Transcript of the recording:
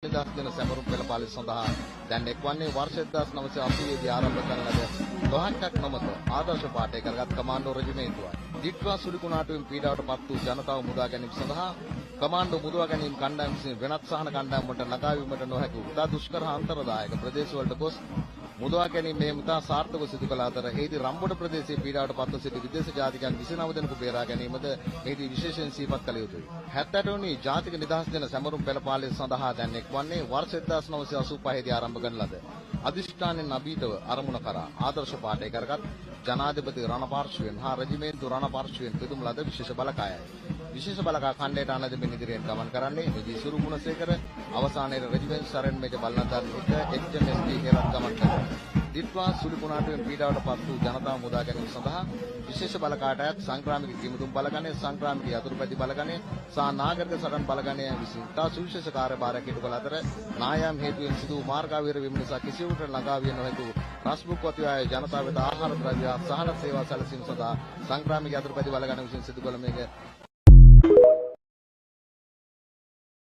නිදහස් දින සැමරුම් පෙළපාලි සඳහා දැන් එක්වන්නේ වර්ෂ 1980 දී ආරම්භ කරන ලද ලොහක්ක් නොමත ආදර්ශ පාඨය කරගත් කමාන්ඩෝ රෙජිමේන්තුවයි. දිට්වා සුළුකුණාටුවෙන් පීඩාවට පත් වූ ජනතාව මුදා ගැනීම සඳහා කමාන්ඩෝ මුදවා ගැනීම කණ්ඩායම් විසින් වෙනත් සහන කණ්ඩායම් වලට නගා වීමට නොහැකි උදා දුෂ්කර අන්තරදායක ප්‍රදේශවලට ගොස් මුදවා ගැනීම මේ මුදා සාර්ථකව සිදු කළ අතර එහිදී රම්බොඩ ප්‍රදේශයේ පීඩාවට පත්ව සිටි විදේශ ජාතිකයන් 29 දෙනෙකු බේරා ගැනීමද එහිදී විශේෂයෙන් සිහිපත් කළ යුතුයි. 78 වෙනි ජාතික නිදහස් දින සැමරුම් පෙළපාලිය සඳහා දැන් එක්වන්නේ වර්ෂ 1985 දී ආරම්භ කරන ලද අධිෂ්ඨානෙන් අභීතව අරමුණ කරා ආදර්ශ පාඨය කරගත් ජනාධිපති රණපාර්ශ්වයෙන් හා රෙජිමේන්තු රණපාර්ශ්වයෙන් පිදුම් ලද විශේෂ බලකායයි. විශේෂ බලකා ඛණ්ඩයට අනදමින් ඉදිරියෙන් ගමන් කරන්නේ විජී සුරු ගුණසේකර අවසානයේ රෙජිමෙන්ට් සරන් මේජ බල්නදාර එක්ජන් එස්.ඩී. හේරත් ගමන් කරනවා. දිට්වා සුළුකුණාටුවෙන් පීඩාවට පත් වූ ජනතාව මුදා ගැනීම සඳහා විශේෂ බලකාටයත් සංක්‍රාමික කිමුදුම් බලගණය සංක්‍රාමික යතුරුපැදි බලගණය සහ නාගරික සටන් බලගණය විසින් තා සුවිශේෂ කාර්යභාරයක් ඉටු කළ අතර නායම් හේතුවෙන් සිදු වූ මාර්ගාවීර වීම නිසා කිසිවෙකුට ළඟා විය නොහැකි රස්බුක් වතිවාය ජනතාව වෙත ආහාර ද්‍රව්‍ය සහන සේවා සැලසීම සඳහා සංක්‍රාමික යතුරුපැදි බලගණය විසින් සිදු කළ මේක